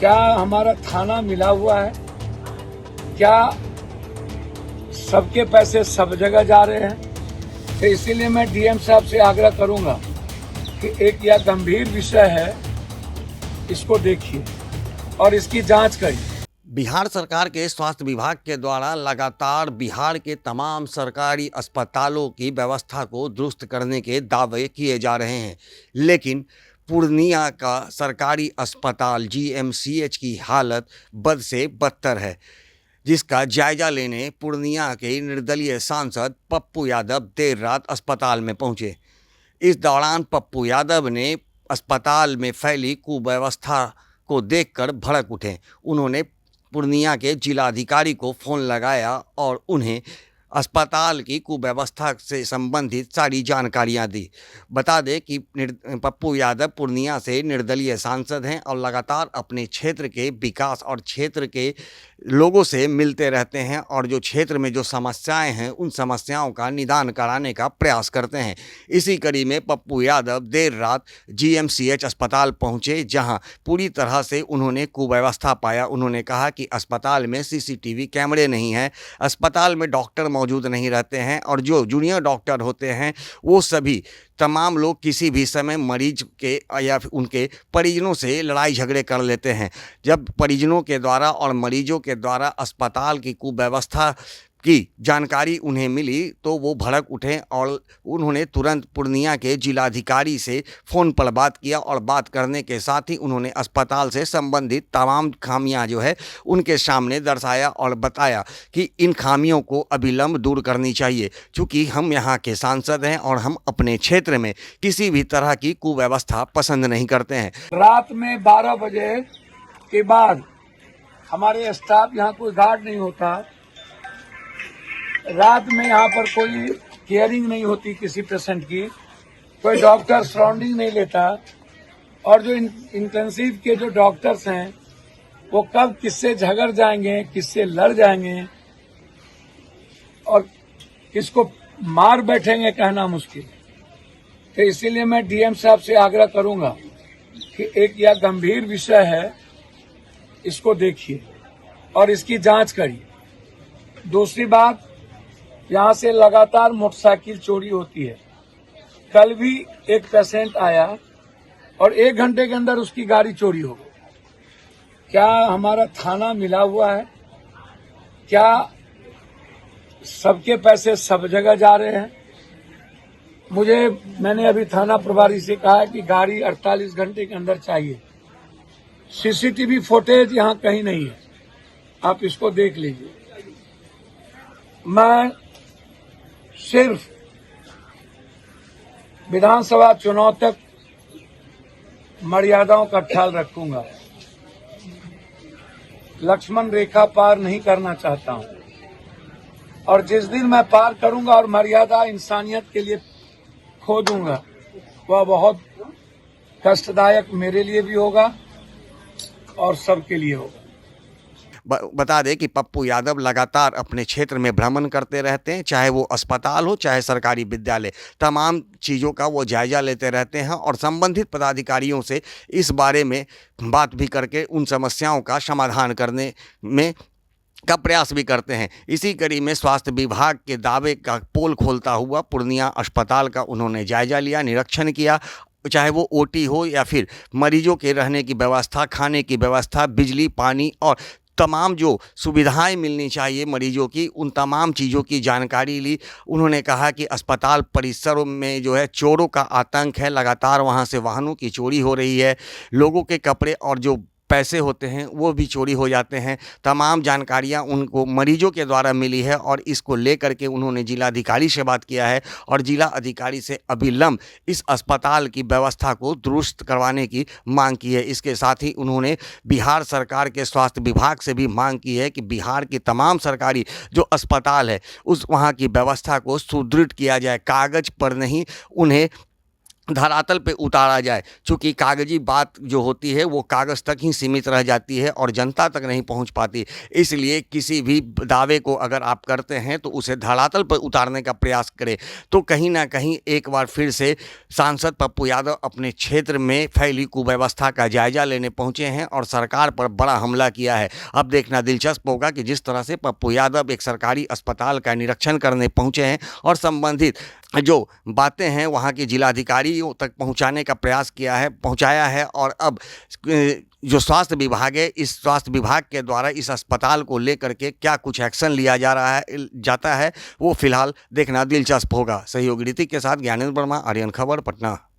क्या हमारा थाना मिला हुआ है? क्या सबके पैसे सब जगह जा रहे हैं? तो इसीलिए मैं डीएम साहब से आग्रह करूंगा कि एक यह गंभीर विषय है, इसको देखिए और इसकी जांच करिए। बिहार सरकार के स्वास्थ्य विभाग के द्वारा लगातार बिहार के तमाम सरकारी अस्पतालों की व्यवस्था को दुरुस्त करने के दावे किए जा रहे हैं, लेकिन पूर्णिया का सरकारी अस्पताल जीएमसीएच की हालत बद से बदतर है, जिसका जायजा लेने पूर्णिया के निर्दलीय सांसद पप्पू यादव देर रात अस्पताल में पहुंचे। इस दौरान पप्पू यादव ने अस्पताल में फैली कुव्यवस्था को देखकर भड़क उठे। उन्होंने पूर्णिया के जिलाधिकारी को फ़ोन लगाया और उन्हें अस्पताल की कुव्यवस्था से संबंधित सारी जानकारियां दी। बता दें कि पप्पू यादव पूर्णिया से निर्दलीय सांसद हैं और लगातार अपने क्षेत्र के विकास और क्षेत्र के लोगों से मिलते रहते हैं और जो क्षेत्र में जो समस्याएं हैं उन समस्याओं का निदान कराने का प्रयास करते हैं। इसी कड़ी में पप्पू यादव देर रात जीएमसीएच अस्पताल पहुंचे, जहां पूरी तरह से उन्होंने कुव्यवस्था पाया। उन्होंने कहा कि अस्पताल में सीसीटीवी कैमरे नहीं हैं, अस्पताल में डॉक्टर मौजूद नहीं रहते हैं और जो जूनियर डॉक्टर होते हैं वो सभी तमाम लोग किसी भी समय मरीज के या उनके परिजनों से लड़ाई झगड़े कर लेते हैं। जब परिजनों के द्वारा और मरीजों के द्वारा अस्पताल की कुव्यवस्था की जानकारी उन्हें मिली तो वो भड़क उठे और उन्होंने तुरंत पूर्णिया के जिलाधिकारी से फ़ोन पर बात किया और बात करने के साथ ही उन्होंने अस्पताल से संबंधित तमाम खामियां जो है उनके सामने दर्शाया और बताया कि इन खामियों को अविलंब दूर करनी चाहिए, क्योंकि हम यहाँ के सांसद हैं और हम अपने क्षेत्र में किसी भी तरह की कुव्यवस्था पसंद नहीं करते हैं। रात में 12 बजे के बाद हमारे स्टाफ यहाँ कोई गार्ड नहीं होता, रात में यहाँ पर कोई केयरिंग नहीं होती किसी पेशेंट की, कोई डॉक्टर सराउंडिंग नहीं लेता और जो इंटेंसिव के जो डॉक्टर्स हैं वो कब किससे झगड़ जाएंगे, किससे लड़ जाएंगे और किसको मार बैठेंगे कहना मुश्किल। तो इसीलिए मैं डीएम साहब से आग्रह करूंगा कि एक यह गंभीर विषय है, इसको देखिए और इसकी जांच करिए। दूसरी बात, यहाँ से लगातार मोटरसाइकिल चोरी होती है। कल भी एक पेशेंट आया और 1 घंटे के अंदर उसकी गाड़ी चोरी हो गई। क्या हमारा थाना मिला हुआ है? क्या सबके पैसे सब जगह जा रहे हैं? मैंने अभी थाना प्रभारी से कहा कि गाड़ी 48 घंटे के अंदर चाहिए। सीसीटीवी फुटेज यहाँ कहीं नहीं है, आप इसको देख लीजिए। मैं सिर्फ विधानसभा चुनाव तक मर्यादाओं का ख्याल रखूंगा, लक्ष्मण रेखा पार नहीं करना चाहता हूं और जिस दिन मैं पार करूंगा और मर्यादा इंसानियत के लिए खो दूंगा वह बहुत कष्टदायक मेरे लिए भी होगा और सबके लिए होगा। बता दें कि पप्पू यादव लगातार अपने क्षेत्र में भ्रमण करते रहते हैं, चाहे वो अस्पताल हो चाहे सरकारी विद्यालय, तमाम चीज़ों का वो जायजा लेते रहते हैं और संबंधित पदाधिकारियों से इस बारे में बात भी करके उन समस्याओं का समाधान करने में का प्रयास भी करते हैं। इसी कड़ी में स्वास्थ्य विभाग के दावे का पोल खोलता हुआ पूर्णिया अस्पताल का उन्होंने जायजा लिया, निरीक्षण किया, चाहे वो ओटी हो या फिर मरीजों के रहने की व्यवस्था, खाने की व्यवस्था, बिजली, पानी और तमाम जो सुविधाएं मिलनी चाहिए मरीजों की, उन तमाम चीज़ों की जानकारी ली। उन्होंने कहा कि अस्पताल परिसरों में जो है चोरों का आतंक है, लगातार वहां से वाहनों की चोरी हो रही है, लोगों के कपड़े और जो पैसे होते हैं वो भी चोरी हो जाते हैं। तमाम जानकारियां उनको मरीजों के द्वारा मिली है और इसको लेकर के उन्होंने जिलाधिकारी से बात किया है और जिला अधिकारी से अविलंब इस अस्पताल की व्यवस्था को दुरुस्त करवाने की मांग की है। इसके साथ ही उन्होंने बिहार सरकार के स्वास्थ्य विभाग से भी मांग की है कि बिहार के तमाम सरकारी जो अस्पताल है उस वहाँ की व्यवस्था को सुदृढ़ किया जाए, कागज पर नहीं उन्हें धरातल पे उतारा जाए। चूँकि कागजी बात जो होती है वो कागज़ तक ही सीमित रह जाती है और जनता तक नहीं पहुंच पाती। इसलिए किसी भी दावे को अगर आप करते हैं तो उसे धरातल पर उतारने का प्रयास करें। तो कहीं ना कहीं एक बार फिर से सांसद पप्पू यादव अपने क्षेत्र में फैली कुव्यवस्था का जायजा लेने पहुंचे हैं और सरकार पर बड़ा हमला किया है। अब देखना दिलचस्प होगा कि जिस तरह से पप्पू यादव एक सरकारी अस्पताल का निरीक्षण करने पहुंचे हैं और संबंधित जो बातें हैं वहाँ के जिलाधिकारियों तक पहुँचाने का प्रयास पहुँचाया है, और अब जो स्वास्थ्य विभाग है, इस स्वास्थ्य विभाग के द्वारा इस अस्पताल को लेकर के क्या कुछ एक्शन लिया जाता है वो फिलहाल देखना दिलचस्प होगा। सहयोगी ऋतिक के साथ ज्ञानेंद्र वर्मा, आर्यन खबर, पटना।